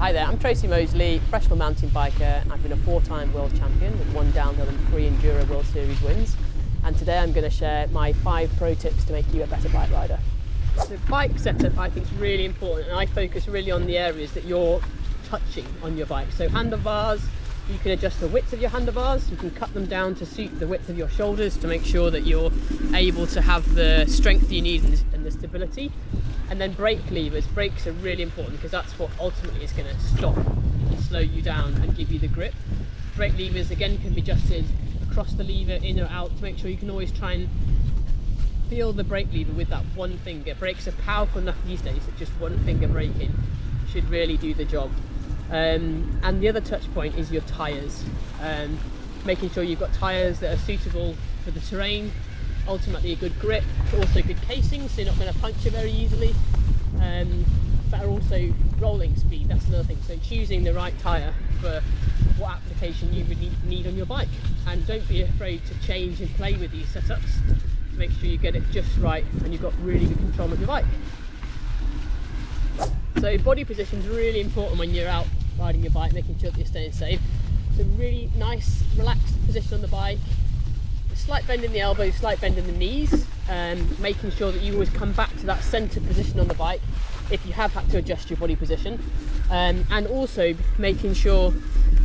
Hi there, I'm Tracy Moseley, professional mountain biker. I've been a 4-time world champion with 1 downhill and 3 Enduro World Series wins. And today I'm going to share my 5 pro tips to make you a better bike rider. The bike setup I think is really important, and I focus really on the areas that you're touching on your bike. So handlebars, you can adjust the width of your handlebars, you can cut them down to suit the width of your shoulders to make sure that you're able to have the strength you need and the stability. And then brake levers. Brakes are really important because that's what ultimately is going to stop and slow you down and give you the grip. Brake levers again can be adjusted across the lever, in or out, to make sure you can always try and feel the brake lever with that one finger. Brakes are powerful enough these days that just one finger braking should really do the job. And the other touch point is your tyres. Making sure you've got tyres that are suitable for the terrain, ultimately a good grip, also good casing so you're not going to puncture very easily, but are also rolling speed. That's another thing. So choosing the right tyre for what application you would need on your bike, and don't be afraid to change and play with these setups to make sure you get it just right and you've got really good control of your bike. So body position is really important when you're out riding your bike, making sure that you're staying safe. So really nice relaxed position on the bike, a slight bend in the elbows, slight bend in the knees, making sure that you always come back to that centre position on the bike if you have had to adjust your body position, and also making sure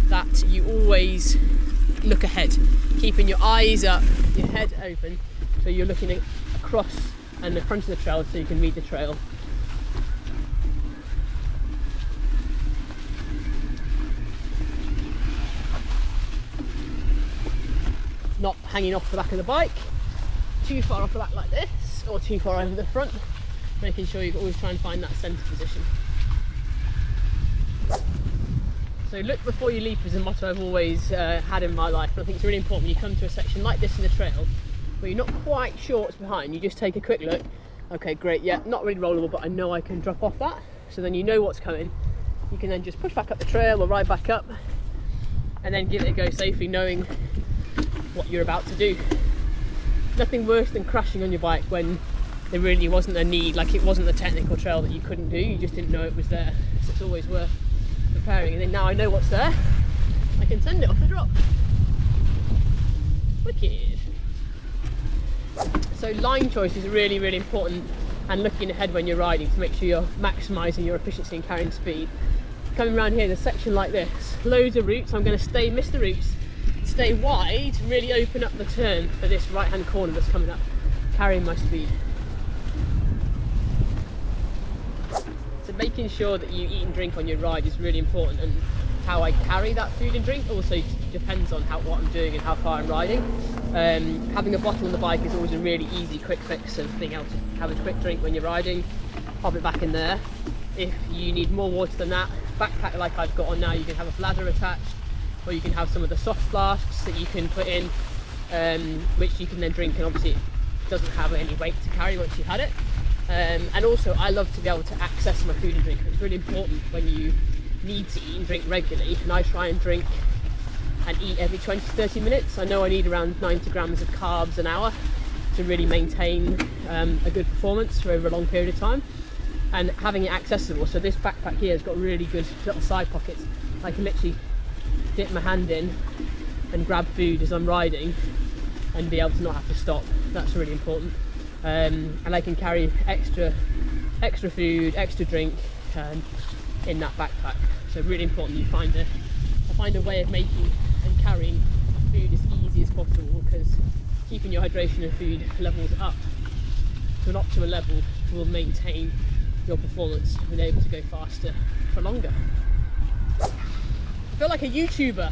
that you always look ahead, keeping your eyes up, your head open, so you're looking across and the front of the trail so you can read the trail. Not hanging off the back of the bike, too far off the back like this, or too far over the front, making sure you always try and find that centre position. So look before you leap is a motto I've always had in my life, and I think it's really important when you come to a section like this in the trail, where you're not quite sure what's behind, you just take a quick look. Okay, great, yeah, not really rollable, but I know I can drop off that, so then you know what's coming. You can then just push back up the trail or ride back up, and then give it a go safely, knowing what you're about to do. Nothing worse than crashing on your bike when there really wasn't a need, like it wasn't a technical trail that you couldn't do, you just didn't know it was there. So it's always worth preparing, and then now I know what's there, I can send it off the drop. Wicked. So line choice is really, really important, and looking ahead when you're riding to make sure you're maximising your efficiency and carrying speed. Coming around here in a section like this, loads of routes, I'm going to miss the routes, stay wide, really open up the turn for this right hand corner that's coming up, carrying my speed. So making sure that you eat and drink on your ride is really important, and how I carry that food and drink also depends on what I'm doing and how far I'm riding. Having a bottle on the bike is always a really easy quick fix of being able to have a quick drink when you're riding, pop it back in there. If you need more water than that, backpack like I've got on now, you can have a bladder attached, or you can have some of the soft flasks that you can put in, which you can then drink, and obviously it doesn't have any weight to carry once you've had it. And also I love to be able to access my food and drink. It's really important when you need to eat and drink regularly, and I try and drink and eat every 20 to 30 minutes. I know I need around 90 grams of carbs an hour to really maintain a good performance for over a long period of time, and having it accessible. So this backpack here has got really good little side pockets. I can literally dip my hand in and grab food as I'm riding and be able to not have to stop. That's really important. And I can carry extra food, extra drink in that backpack. So really important you find a way of making and carrying food as easy as possible, because keeping your hydration and food levels up to an optimal level will maintain your performance and be able to go faster for longer. I feel like a YouTuber